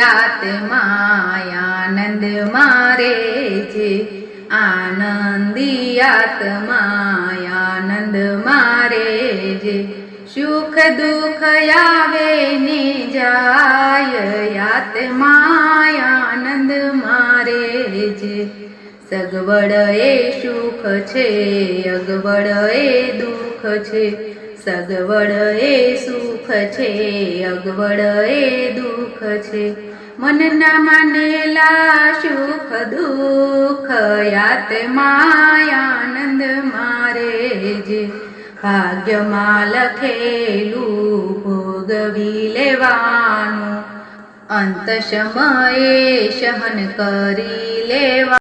આત્માનંદ મારે છે, આનંદી આત્માનંદ મારે છે। સુખ દુઃખ આવે ને જાય, આત્માનંદ મારે છે। સગવડ એ સુખ છે, અગવડ એ દુઃખ છે, સગવડ એ સુખ છે, અગવડ એ દુઃખ છે। મનના માનેલા સુખ દુઃખ, આત્માનંદ મારે છે। ભાગ્યમાં લખેલું ભોગવી લેવાનું, અંત સમયે સહન કરી લેવાનું।